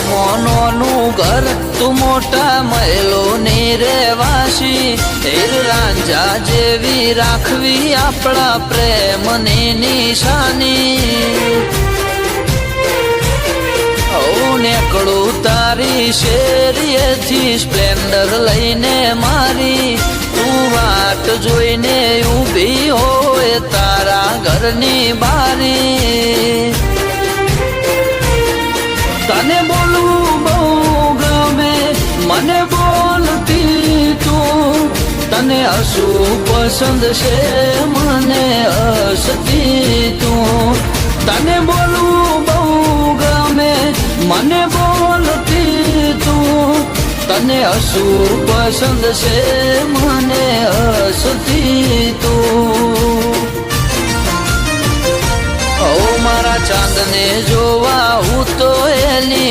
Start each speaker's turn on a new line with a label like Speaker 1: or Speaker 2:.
Speaker 1: મોનોનું ઘર તું મોટા મહેલો ની રહેવાસી હીર રાંઝા જેવી રાખવી આપણા પ્રેમની નિશાની નેકળું તારી શેરીએથી સ્પ્લેન્ડર લઈને મારી તું વાટ જોઈને ઊભી હોય તારા ઘરની બારી તને બોલવું બહુ ગમે મને બોલતી તું તને હસવું પસંદ છે મને હસતી તું તને બોલવું બહુ ગમે મને બોલતી તું તને હસવું પસંદ છે મને હસતી તું મારા ચાંદને જોવા હું તો એની